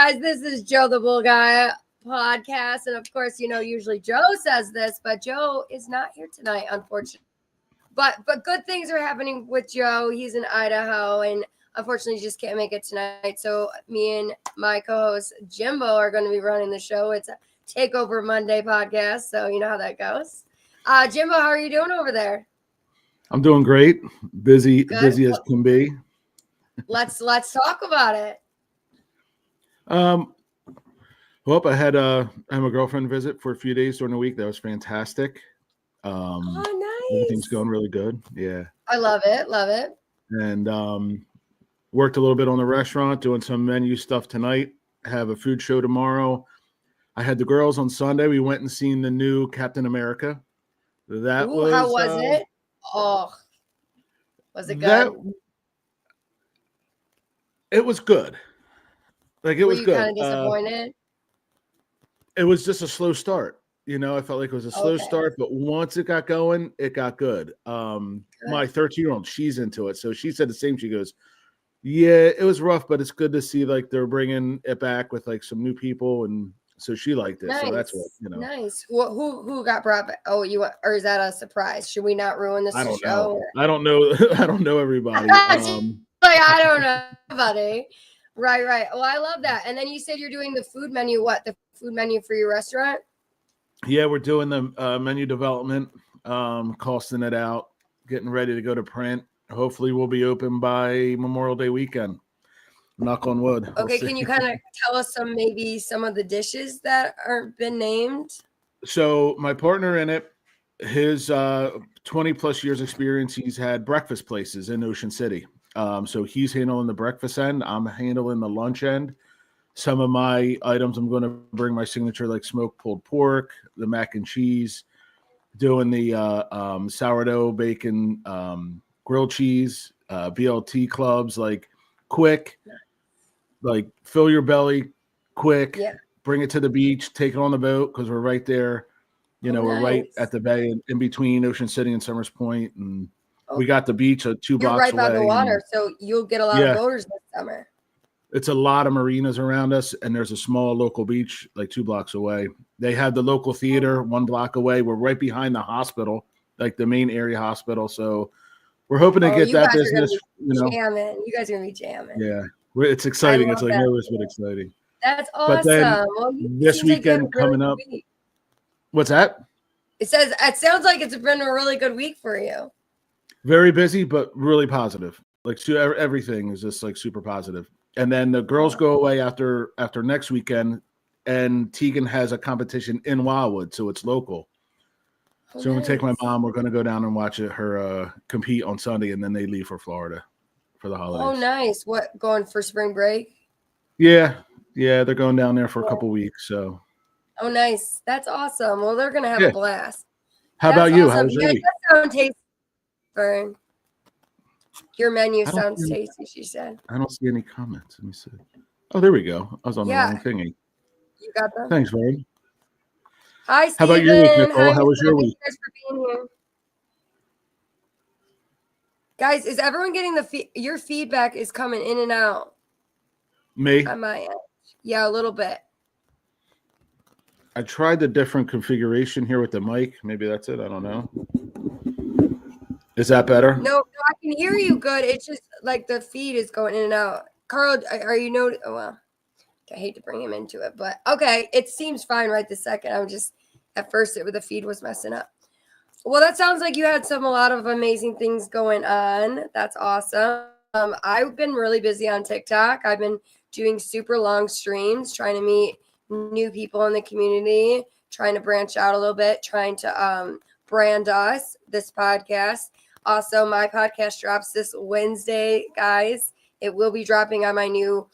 guys? This is Joe the Bull Guy podcast. And of course, usually Joe says this, but Joe is not here tonight, unfortunately. But good things are happening with Joe. He's in Idaho, and unfortunately, he just can't make it tonight. So me and my co-host Jimbo are going to be running the show. It's a Takeover Monday podcast, so you know how that goes. Jimbo, how are you doing over there? I'm doing great. Busy as can be. Let's talk about it. Well, I had a girlfriend visit for a few days during the week. That was fantastic. Nice. Everything's going really good. Yeah. I love it. And worked a little bit on the restaurant, doing some menu stuff tonight. Have a food show tomorrow. I had the girls on Sunday. We went and seen the new Captain America. How was it? Oh, was it good? It was good. Were you kind of disappointed? It was just a slow start. I felt like it was a slow start, but once it got going, it got good. My 13-year-old, she's into it. So she said the same. She goes, yeah, it was rough, but it's good to see they're bringing it back with some new people. And so she liked it. Nice. So that's what, Nice. Who got brought back? Oh, or is that a surprise? Should we not ruin this show? I don't know. I don't know everybody. I don't know everybody. Right. Well, I love that. And then you said you're doing the food menu. What? The food menu for your restaurant? Yeah, we're doing the menu development, costing it out, getting ready to go to print. Hopefully we'll be open by Memorial Day weekend. Knock on wood. Okay, can you kind of tell us some of the dishes that aren't been named? So my partner in it, his 20 plus years experience, he's had breakfast places in Ocean City. So he's handling the breakfast end. I'm handling the lunch end. Some of my items, I'm going to bring my signature, like smoked pulled pork, the mac and cheese, doing the sourdough bacon, grilled cheese, BLT clubs, quick, fill your belly quick, bring it to the beach, take it on the boat because we're right there. We're right at the bay in between Ocean City and Summers Point, and we got the beach 2 blocks away. Right by the water, so you'll get a lot of boaters this summer. It's a lot of marinas around us, and there's a small local beach 2 blocks away. They have the local theater 1 block away. We're right behind the hospital, the main area hospital. So we're hoping to get that business. Jamming. You guys are gonna be jamming. Yeah, it's exciting. It's nervous but exciting. That's awesome. But then this weekend coming up. What's that? It sounds like it's been a really good week for you. Very busy, but really positive. Everything is just super positive. And then the girls go away after next weekend, and Tegan has a competition in Wildwood, so it's local. So I'm gonna take my mom. We're gonna go down and watch her compete on Sunday, and then they leave for Florida for the holidays. Oh, nice! What, going for spring break? Yeah, they're going down there for a couple weeks. So. Oh, nice! That's awesome. Well, they're gonna have a blast. How about you? How was your week? That sounds tasty, Fern. Your menu sounds tasty, she said. I don't see any comments. Let me see. Oh, there we go. I was on the wrong thingy. You got them? Thanks, Vern. Hi, Steven. How about your week, Nicole? How was your week? Thanks for being here. Guys, is everyone getting your feedback is coming in and out? Me? On my end. Yeah, a little bit. I tried the different configuration here with the mic. Maybe that's it. I don't know. Is that better? No, I can hear you good. It's just the feed is going in and out. Carl, are you Oh, well, I hate to bring him into it, but okay. It seems fine right this second. I'm just, at first, the feed was messing up. Well, that sounds like you had a lot of amazing things going on. That's awesome. I've been really busy on TikTok. I've been doing super long streams, trying to meet new people in the community, trying to branch out a little bit, trying to brand us, this podcast. Also, my podcast drops this Wednesday, guys. It will be dropping on my new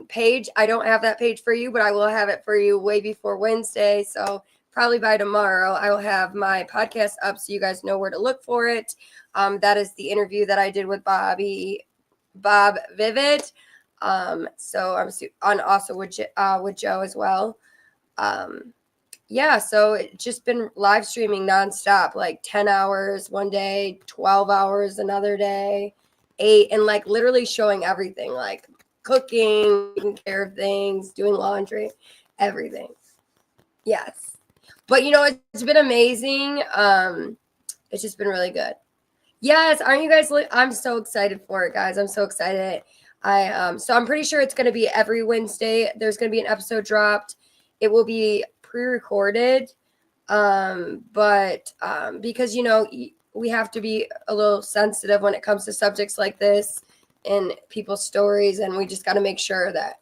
page. I don't have that page for you, but I will have it for you way before Wednesday. So probably by tomorrow, I will have my podcast up so you guys know where to look for it. That is the interview that I did with Bob Vivid. So I'm on also with Joe as well. So it's just been live streaming nonstop, 10 hours one day, 12 hours another day, 8, and literally showing everything, cooking, taking care of things, doing laundry, everything. Yes. But it's been amazing. It's just been really good. Yes, aren't you guys? I'm so excited for it, guys. I'm so excited. So I'm pretty sure it's going to be every Wednesday. There's going to be an episode dropped. It will be pre-recorded, but because we have to be a little sensitive when it comes to subjects like this and people's stories, and we just got to make sure that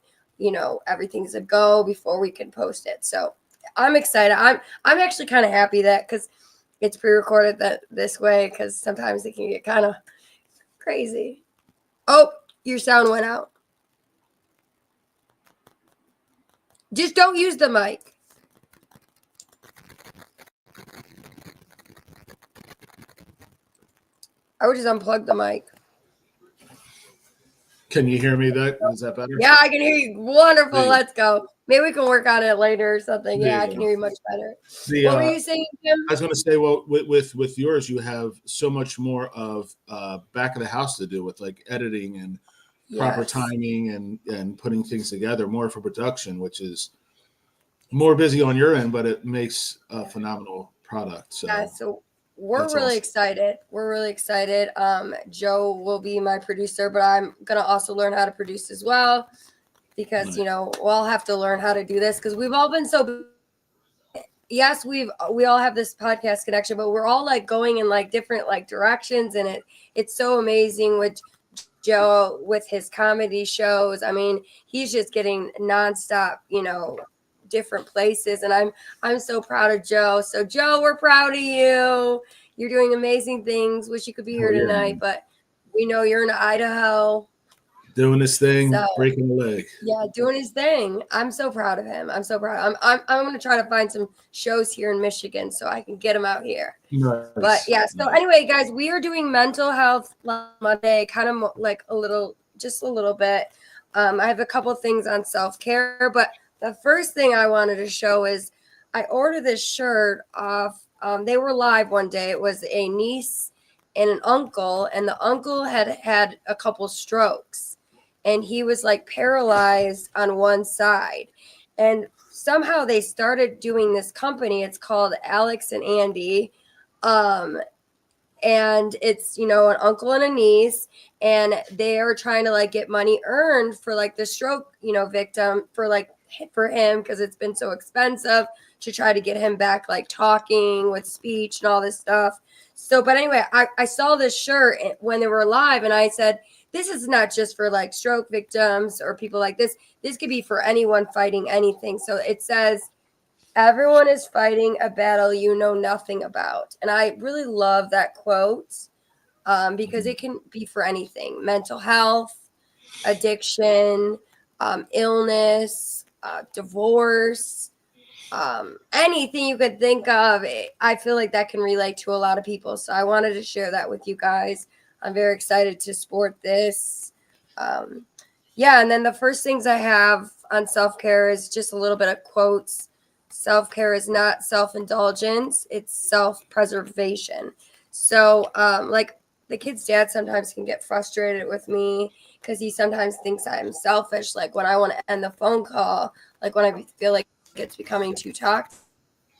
everything's a go before we can post it. So I'm excited. I'm actually kind of happy that because it's pre-recorded that this way because sometimes it can get kind of crazy. Oh, your sound went out. Just don't use the mic. I would just unplug the mic. Can you hear me? Is that better? Yeah, I can hear you. Wonderful. There you, Let's go. Maybe we can work on it later or something. there Yeah, I you can go. hear you much better. The What were you saying, Jim? I was going to say, well, with yours, you have so much more of back of the house to do with like editing and proper Yes. timing and putting things together, more for production, which is more busy on your end, but it makes a phenomenal product. So Yeah, so we're that's really awesome. excited. We're really excited. Joe will be my producer, but I'm gonna also learn how to produce as well because Nice. we'll all have to learn how to do this because we've all been so. Yes, we all have this podcast connection, but we're all like going in like different like directions, and it's so amazing with Joe with his comedy shows. I mean, he's just getting nonstop, different places, and I'm so proud of Joe. So Joe, we're proud of you. You're doing amazing things. Wish you could be Oh here yeah, tonight, man. but we know you're in Idaho. Doing this thing, So breaking a leg. yeah, doing his thing. I'm so proud of him. I'm so proud. I'm gonna try to find some shows here in Michigan so I can get him out here. But Nice. yeah, so Nice. anyway, guys, we are doing mental health Monday, kind of like just a little bit. I have a couple things on self care, but the first thing I wanted to show is I ordered this shirt off. They were live one day. It was a niece and an uncle, and the uncle had a couple strokes, and he was like paralyzed on one side, and somehow they started doing this company. It's called Alex and Andy, um, and it's an uncle and a niece, and they are trying to like get money earned for like the stroke victim for him because it's been so expensive to try to get him back like talking with speech and all this stuff. So but anyway, I saw this shirt when they were live, and I said, this is not just for like stroke victims or people like this could be for anyone fighting anything. So it says, everyone is fighting a battle you know nothing about. And I really love that quote because it can be for anything: mental health, addiction, illness, divorce, anything you could think of. I feel like that can relate to a lot of people. So I wanted to share that with you guys. I'm very excited to support this. Um, yeah, and then the first things I have on self care is just a little bit of quotes. Self care is not self indulgence, it's self preservation. So, like the kid's dad sometimes can get frustrated with me because he sometimes thinks I'm selfish. Like when I want to end the phone call, like when I feel like it's becoming too toxic,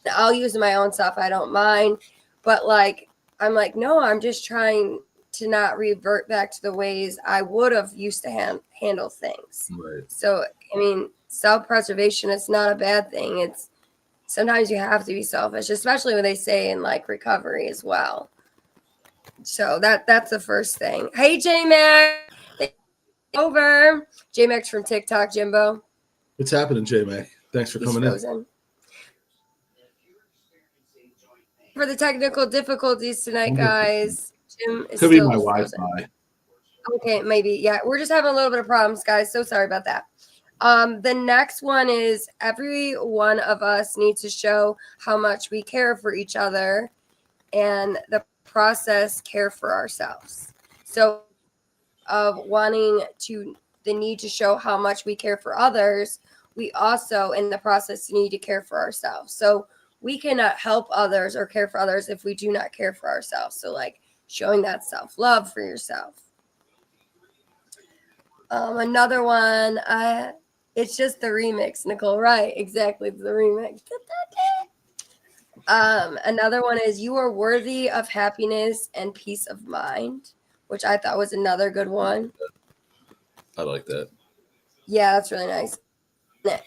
and I'll use my own stuff. I don't mind. But like, I'm like, no, I'm just trying to not revert back to the ways I would have used to handle things. Right. So, I mean, self preservation is not a bad thing. It's sometimes you have to be selfish, especially when they say in like recovery as well. So that's the first thing. Hey, J Mac, over. J Mac's from TikTok, Jimbo. What's happening, J Mac? Thanks for He's coming in. frozen. For the technical difficulties tonight, guys. Jim is Could be my still frozen. Wi-Fi. Okay, maybe. Yeah, we're just having a little bit of problems, guys. So sorry about that. The next one is every one of us needs to show how much we care for each other and the process care for ourselves. So of wanting to the need to show how much we care for others, we also in the process need to care for ourselves. So we cannot help others or care for others if we do not care for ourselves. So like showing that self-love for yourself. Another one. It's just the remix, Nicole. Right? Exactly, the remix. Another one is you are worthy of happiness and peace of mind, which I thought was another good one. I like that. Yeah, that's really nice.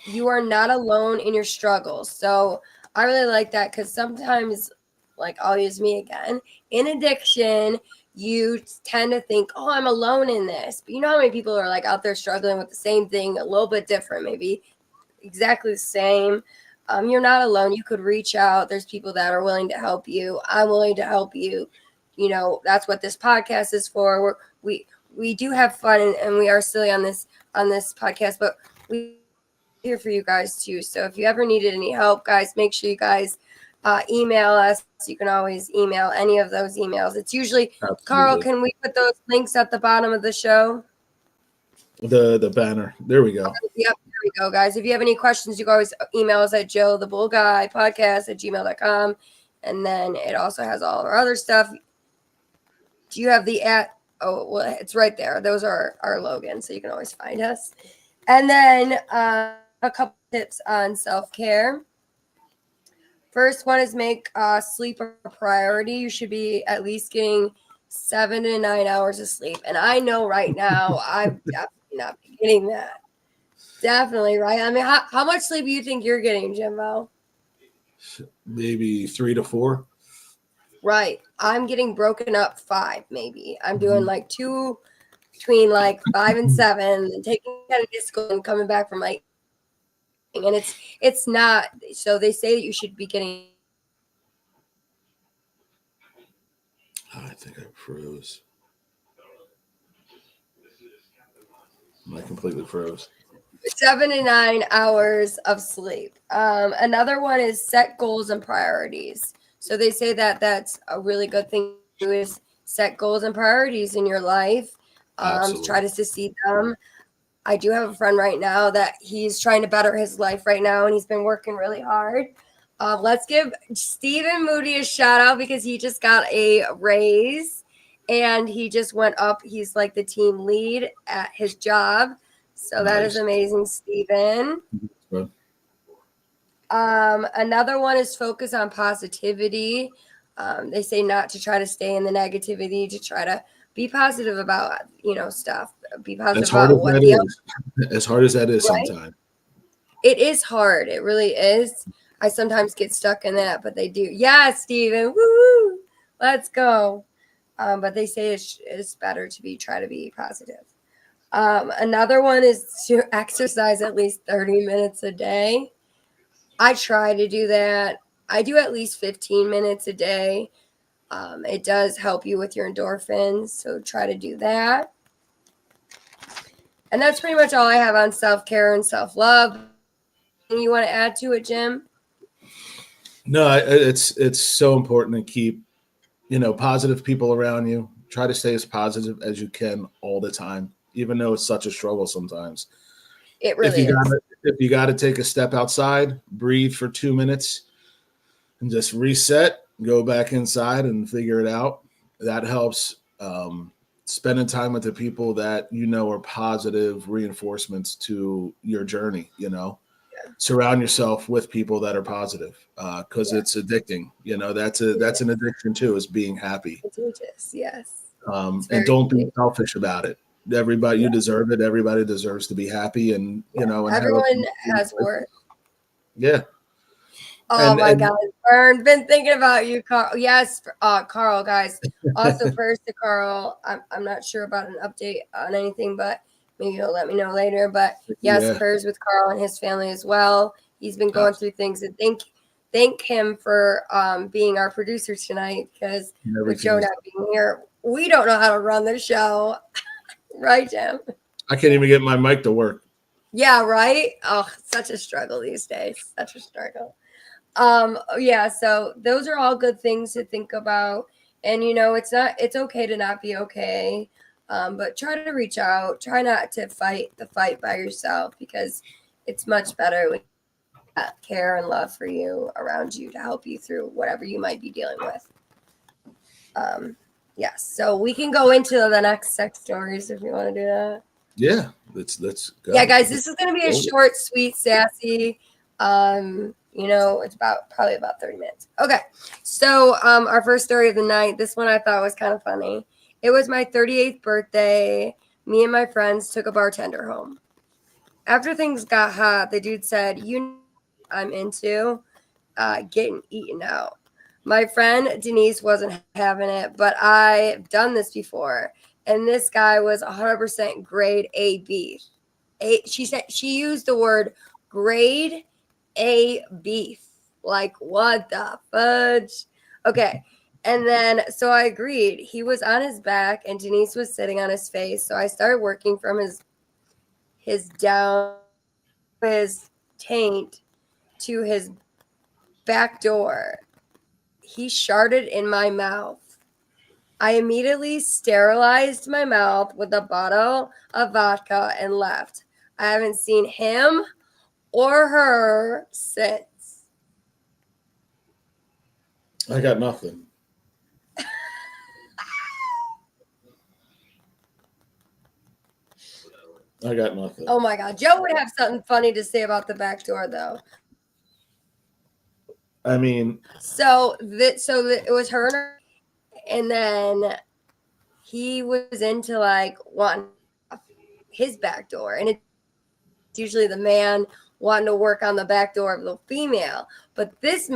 You are not alone in your struggles. So I really like that because sometimes, like I'll use me again, in addiction, you tend to think, oh, I'm alone in this. But you know how many people are like out there struggling with the same thing, a little bit different, maybe exactly the same. You're not alone. You could reach out. There's people that are willing to help you. I'm willing to help you. You know, that's what this podcast is for. We do have fun and we are silly on this podcast, but we are here for you guys too. So if you ever needed any help, guys, make sure you guys email us. You can always email any of those emails. It's usually Carl. Absolutely. Can we put those links at the bottom of the show? The banner. There we go. Yep, here we go, guys. If you have any questions, you can always email us at joethebullguypodcast@gmail.com. And then it also has all of our other stuff. Do you have the at? Oh, well, it's right there. Those are our logans, so you can always find us. And then a couple tips on self-care. First one is make sleep a priority. You should be at least getting 7 to 9 hours of sleep. And I know right now I'm definitely not getting that. Definitely, right? I mean, how much sleep do you think you're getting, Jimbo? Maybe 3 to 4. Right. I'm getting broken up 5, maybe. I'm doing Mhm. like 2 between like 5 and 7 and taking out of disco and coming back from like eating. And it's not so they say that you should be getting I think I froze. I completely froze. 7 to 9 hours of sleep. Another one is set goals and priorities. So they say that that's a really good thing to do is set goals and priorities in your life. Try Absolutely. to succeed them. I do have a friend right now that he's trying to better his life right now, and he's been working really hard. Let's give Stephen Moody a shout out because he just got a raise and he just went up. He's like the team lead at his job. So that is Nice. amazing, Stephen. Well, Another one is focus on positivity. They say not to try to stay in the negativity, to try to be positive about, stuff. Be as positive hard about as what that the is, as hard as that is right. sometimes. It is hard. It really is. I sometimes get stuck in that, but they do. Yeah, Steven. Woo! Let's go. But they say it's better to try to be positive. Another one is to exercise at least 30 minutes a day. I try to do that. I do at least 15 minutes a day. It does help you with your endorphins, so try to do that. And that's pretty much all I have on self care and self love. Anything you want to add to it, Jim? No, it's so important to keep positive people around you. Try to stay as positive as you can all the time, even though it's such a struggle sometimes. It If really you got is. to if you got to take a step outside, breathe for 2 minutes, and just reset, go back inside and figure it out. That helps. Spending time with the people that are positive reinforcements to your journey. Surround yourself with people that are positive because Yeah, it's addicting. That's an addiction too, is being happy. contagious. Yes, it's And very don't be contagious. selfish about it. Everybody, you Yeah, deserve it. Everybody deserves to be happy and yeah. and have a Everyone has worth. yeah. Oh And my and God, Vern, been thinking about you, Carl. Yes, Carl, guys. Also, first to Carl, I'm not sure about an update on anything, but maybe you'll let me know later. But yes, yeah, prayers with Carl and his family as well. He's been going through things, and thank him for being our producer tonight because with everything Joe is. not being here, we don't know how to run the show, right, Jim? I can't even get my mic to work. Yeah, right. Oh, such a struggle these days. Such a struggle. Yeah, so those are all good things to think about. And it's okay to not be okay. But try to reach out. Try not to fight the fight by yourself because it's much better when care and love for you around you to help you through whatever you might be dealing with. Um, yes, so we can go into the next sex stories if you want to do that. Yeah, let's Yeah, go. guys, this is gonna be a short, sweet, sassy. It's about probably about 30 minutes. Okay. So our first story of the night, this one I thought was kind of funny. It was my 38th birthday. Me and my friends took a bartender home. After things got hot, the dude said, I'm into getting eaten out. My friend Denise wasn't having it, but I've done this before. And this guy was 100% grade A beef. She said she used the word grade A beef. Like, what the fudge? Okay. And then, so I agreed. He was on his back and Denise was sitting on his face. So I started working from his down, his taint to his back door. He sharted in my mouth. I immediately sterilized my mouth with a bottle of vodka and left. I haven't seen him or her since. I got nothing. I got nothing. Oh my God. Joe would have something funny to say about the back door, though. I mean, It was her and her, and then he was into like wanting his back door, and it's usually the man wanting to work on the back door of the female. But this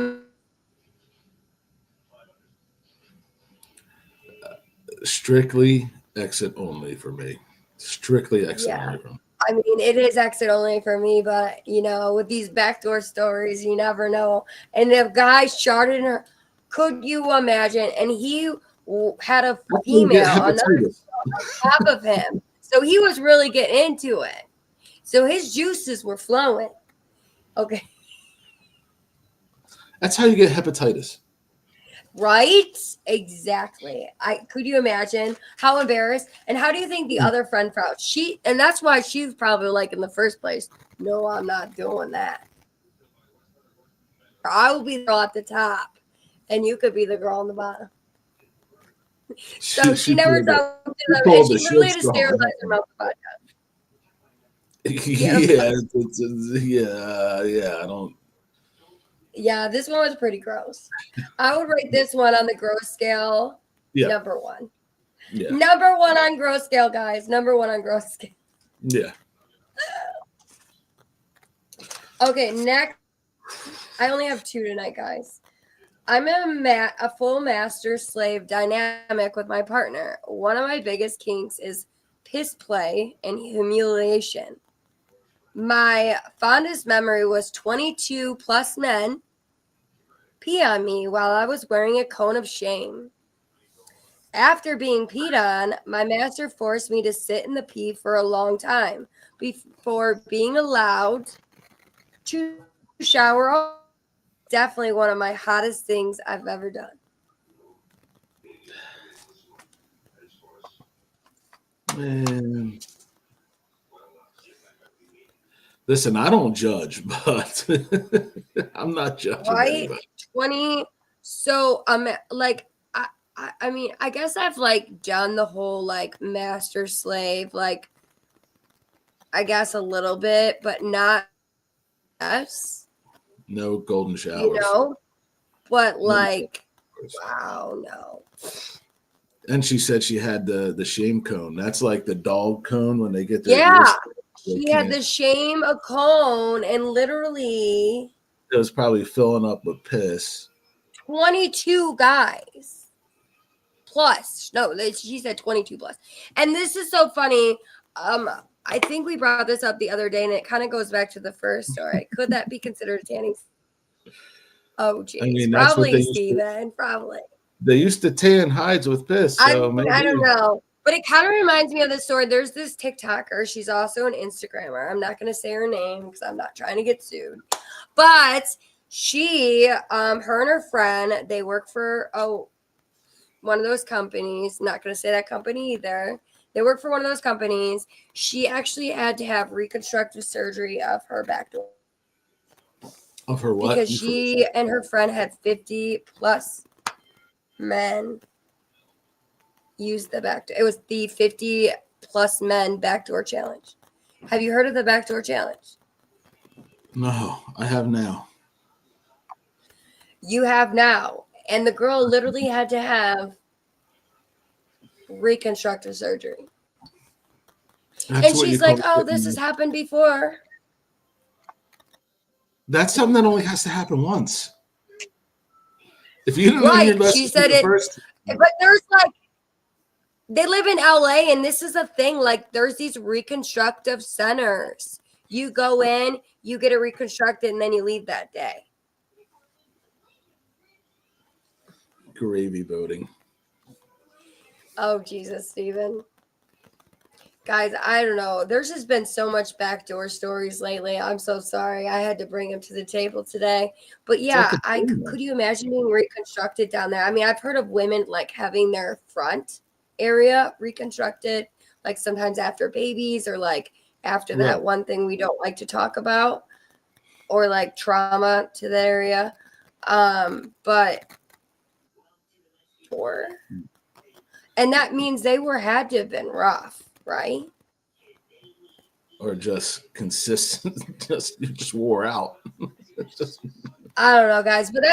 strictly exit only for me. Strictly exit yeah. only for me. I mean, it is exit only for me, but with these backdoor stories, you never know. And the guy sharded her. Could you imagine? And he had a How can you get female, another hepatitis? on top of him. So he was really getting into it. So his juices were flowing. Okay. That's how you get hepatitis. Right? Exactly. Could you imagine how embarrassed? And how do you think the other friend felt? And that's why she's probably like in the first place, no, I'm not doing that. I will be the girl at the top, and you could be the girl on the bottom. So she She never pulled the talked to she them, and pulled the she literally short had to straw on sterilize that her one. mouth with vodka. Yeah, Yeah, yeah. I don't. yeah, this one was pretty gross. I would rate this one on the gross scale Yeah, number one. yeah, Number one on gross scale, guys. Number one on gross scale. yeah. Okay, next. I only have two tonight, guys. I'm a full master slave dynamic with my partner. One of my biggest kinks is piss play and humiliation. My fondest memory was 22 plus men pee on me while I was wearing a cone of shame. After being peed on, my master forced me to sit in the pee for a long time before being allowed to shower. Definitely one of my hottest things I've ever done. Man, listen, I don't judge, but I'm not judging Right? anybody. 20. So like I mean, I guess I've like done the whole like master slave, like I guess a little bit, but not us, No golden you showers. know? But No like, showers. wow, no. And she said she had the shame cone. That's like the dog cone when they get their ears. Yeah. They She had can't. the shame a cone and literally It was probably filling up with piss. 22 guys plus. No, she said 22 plus. And this is so funny. I think we brought this up the other day, and it kind of goes back to the first story. Could that be considered a tanning? Oh, I geez, mean, that's what they probably, used to. Steven. Probably. They used to tan hides with piss. I So mean, I don't maybe. know, but it kind of reminds me of this story. There's this TikToker. She's also an Instagrammer. I'm not going to say her name because I'm not trying to get sued. But she, her and her friend, they work for one of those companies. Not going to say that company either. They work for one of those companies. She actually had to have reconstructive surgery of her back door Of her what? because she and her friend had 50 plus men use the back door. It was the 50 plus men backdoor challenge. Have you heard of the backdoor challenge? No, I have now. You have now. And the girl literally had to have reconstructive surgery. That's And what you she's like, call oh, this has it. happened before. That's something that only has to happen once. If you didn't learn your Right. She lesson from said the it. first, But there's like, they live in LA, and this is a thing. Like, there's these reconstructive centers. You go in, you get it reconstructed, and then you leave that day. gravy voting. Oh, Jesus, Steven. Guys, I don't know. There's just been so much backdoor stories lately. I'm so sorry. I had to bring them to the table today. But It's like yeah, a thing, though. could you imagine being reconstructed down there? I mean, I've heard of women like having their front area reconstructed, like sometimes after babies or like after Right. that one thing we don't like to talk about, or like trauma to the area. But or and that means they were had to have been rough, right? Or just consistent, just wore out. Just, I don't know, guys, but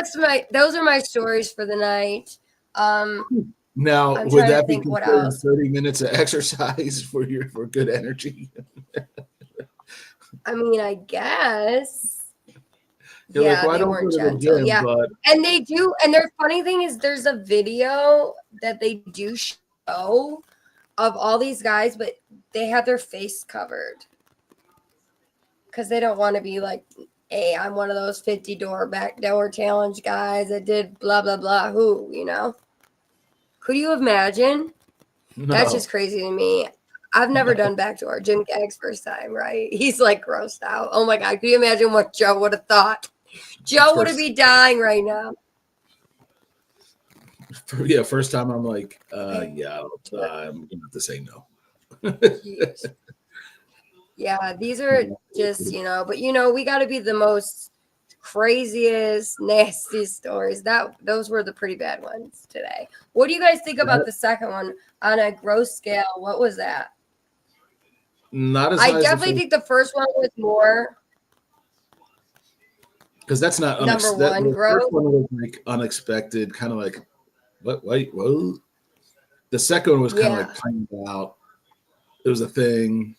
those are my stories for the night. Um, now, I'm would trying to that be think what considered else. 30 minutes of exercise for good energy? I mean, I guess. You're like, Yeah, well, I they don't go weren't to the gentle. gym, Yeah. but And they do, and their funny thing is there's a video that they do show of all these guys, but they have their face covered because they don't want to be like, hey, I'm one of those 50 door backdoor challenge guys that did blah blah blah. Who? Could you imagine? That's no, just crazy to me. I've never no, done backdoor. Jim Gagg's first time, right? He's like grossed out. Oh my God. Can you imagine what Joe would have thought? Joe would first, be dying right now. yeah, first time I'm like, yeah, I'm gonna have to say no. Jeez. Yeah, these are just, but we got to be the most craziest, nastiest stories. Those were the pretty bad ones today. What do you guys think about the second one on a gross scale? What was that? Not as I high as the definitely first, think the first one was more because that's not number that one the first gross. one was like unexpected, kind of like what? Wait, whoa. The second one was kind of Yeah. like planned out. It was a thing.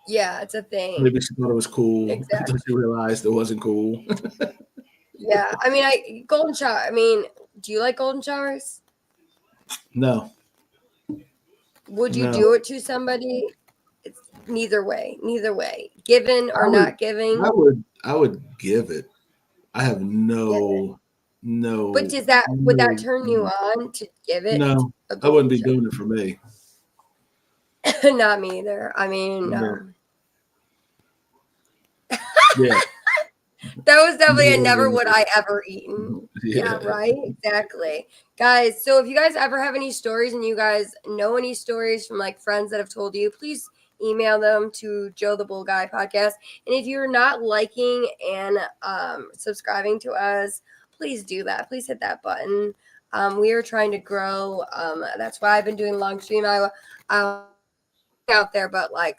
Yeah, it's a thing. Maybe she thought it was cool until Exactly. she realized it wasn't cool. Yeah. I mean, golden shower. I mean, do you like golden showers? No, Would you no. do it to somebody? It's neither way. Neither way. Given I or would, not giving. I would give it. I have Yeah. But would that turn you on to give it no. a I wouldn't golden be shower? doing it for me. Not me either. I mean, No. no. Yeah. That was definitely a never would No. I ever eaten. Yeah, Yeah. right? Exactly. Guys, so if you guys ever have any stories and you guys know any stories from like friends that have told you, please email them to Joe the Bull Guy podcast. And if you're not liking and subscribing to us, please do that. Please hit that button. We are trying to grow. That's why I've been doing long stream. I out there, but like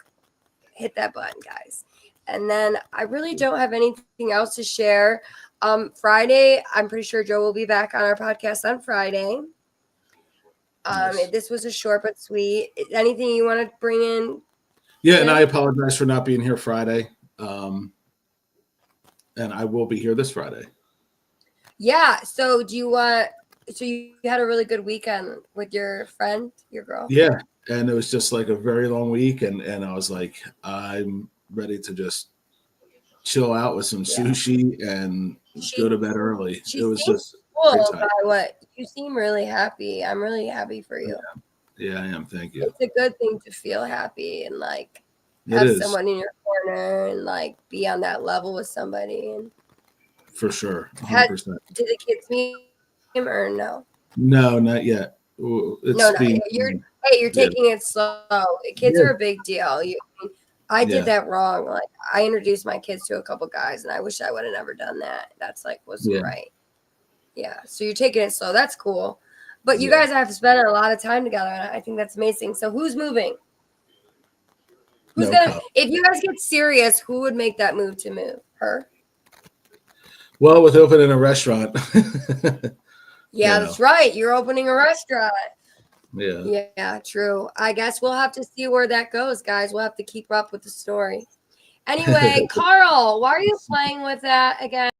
hit that button, guys. And then I really don't have anything else to share. Friday, I'm pretty sure Joe will be back on our podcast on Friday. Nice. This was a short but sweet. Anything you want to bring in? Yeah, and I Today? apologize for not being here Friday. And I will be here this Friday. Yeah. So do you want? So you had a really good weekend with your friend, your girl. Yeah, and it was just like a very long week, and I was like, I'm ready to just chill out with some Yeah. sushi and go She to bed early. she It was seems just great cool time. by what you seem really happy. I'm really happy for you. Yeah, I am. Thank you. It's a good thing to feel happy and like It have is someone in your corner and like be on that level with somebody. And for sure, had 100%. did the kids meet him or no? No, not yet. Ooh, No, it's no. being You're yeah, taking it slow. Kids yeah, are a big deal. I did yeah, that wrong. Like I introduced my kids to a couple guys, and I wish I would have never done that. That's like wasn't yeah. right. Yeah. So you're taking it slow. That's cool. But you Yeah. guys have spent a lot of time together, and I think that's amazing. So who's moving? Who's No gonna? comment. If you guys get serious, who would make that move to move? Her? Well, with opening a restaurant, you Yeah, know, that's right. You're opening a restaurant. yeah. Yeah, true. I guess we'll have to see where that goes, guys. We'll have to keep up with the story. Anyway, Carl, why are you playing with that again?